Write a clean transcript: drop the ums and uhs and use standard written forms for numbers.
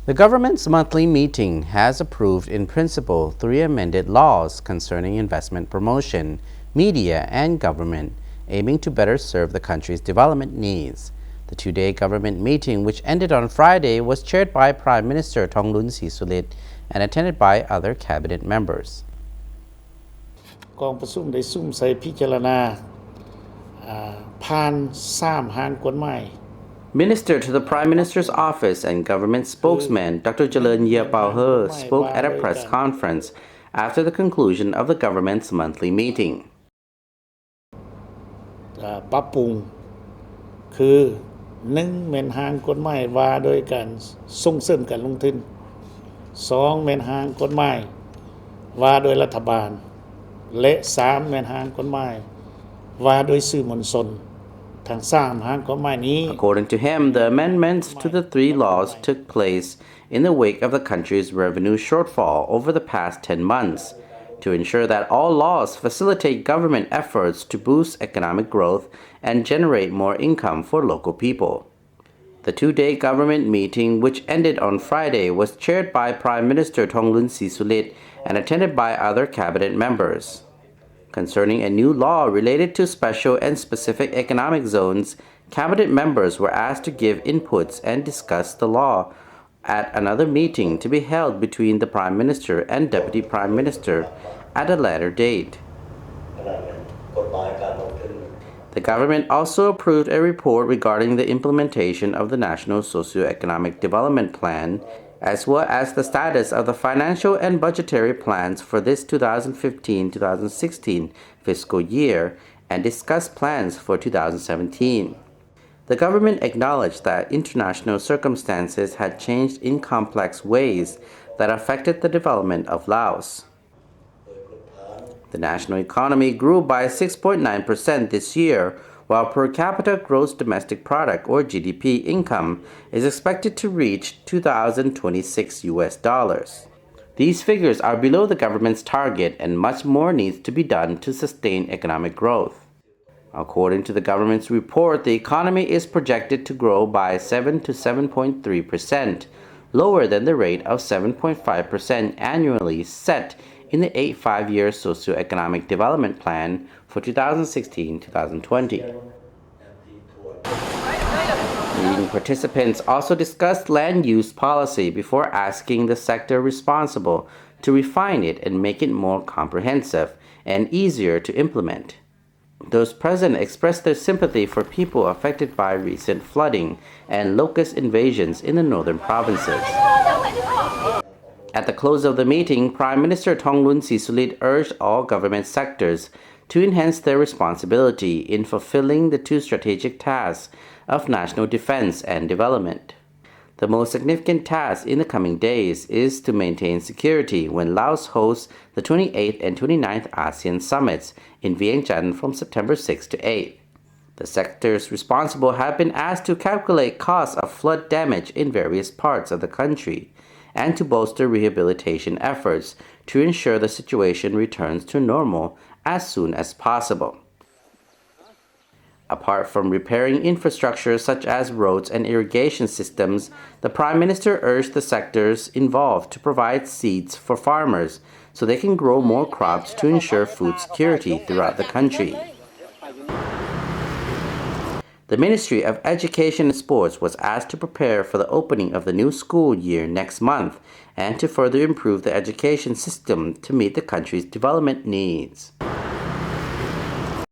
The government's monthly meeting has approved in principle 3 amended laws concerning investment promotion, media, and government, aiming to better serve the country's development needs. The two-day government meeting, which ended on Friday, was chaired by Prime Minister Thongloun Sisoulith and attended by other cabinet members. กองประชุมได้ซุ่มใส่พิจารณาผ่าน3หางกฎหมาย Minister to the Prime Minister's office and government spokesman Dr. Chaleun Yiapaoher spoke at a press conference after the conclusion of the government's monthly meeting. ปรับปรุงคือ1แม่นหางกฎหมายว่าโดยการส่งเสริมการลงทุน2แม่นหางกฎหมายว่าโดยรัฐบาลและ3แม่นหางกฎหมายว่าโดยสื่อมวลชนทั้ง3หางกฎหมายนี้ According to him, the amendments to the 3 laws took place in the wake of the country's revenue shortfall over the past 10 months to ensure that all laws facilitate government efforts to boost economic growth and generate more income for local people. The two-day government meeting, which ended on Friday, was chaired by Prime Minister Thongloun Sisoulith and attended by other cabinet members. Concerning a new law related to special and specific economic zones, cabinet members were asked to give inputs and discuss the law at another meeting to be held between the Prime Minister and Deputy Prime Minister at a later date. The government also approved a report regarding the implementation of the National Socio-Economic Development Plan, as well as the status of the financial and budgetary plans for this 2015-2016 fiscal year, and discussed plans for 2017. The government acknowledged that international circumstances had changed in complex ways that affected the development of Laos. The national economy grew by 6.9% this year, while per capita gross domestic product or GDP income is expected to reach $2,026. These figures are below the government's target, and much more needs to be done to sustain economic growth. According to the government's report, the economy is projected to grow by 7 to 7.3%, lower than the rate of 7.5% annually set in the 8 5-year Socio-Economic Development Plan for 2016-2020. Meeting participants also discussed land use policy before asking the sector responsible to refine it and make it more comprehensive and easier to implement. Those present expressed their sympathy for people affected by recent flooding and locust invasions in the northern provinces. At the close of the meeting, Prime Minister Thongloun Sisoulith urged all government sectors to enhance their responsibility in fulfilling the 2 strategic tasks of national defense and development. The most significant task in the coming days is to maintain security when Laos hosts the 28th and 29th ASEAN summits in Vientiane from September 6 to 8. The sectors responsible have been asked to calculate costs of flood damage in various parts of the country and to bolster rehabilitation efforts to ensure the situation returns to normal as soon as possible. Apart from repairing infrastructure such as roads and irrigation systems, the Prime Minister urged the sectors involved to provide seeds for farmers so they can grow more crops to ensure food security throughout the country. The Ministry of Education and Sports was asked to prepare for the opening of the new school year next month and to further improve the education system to meet the country's development needs.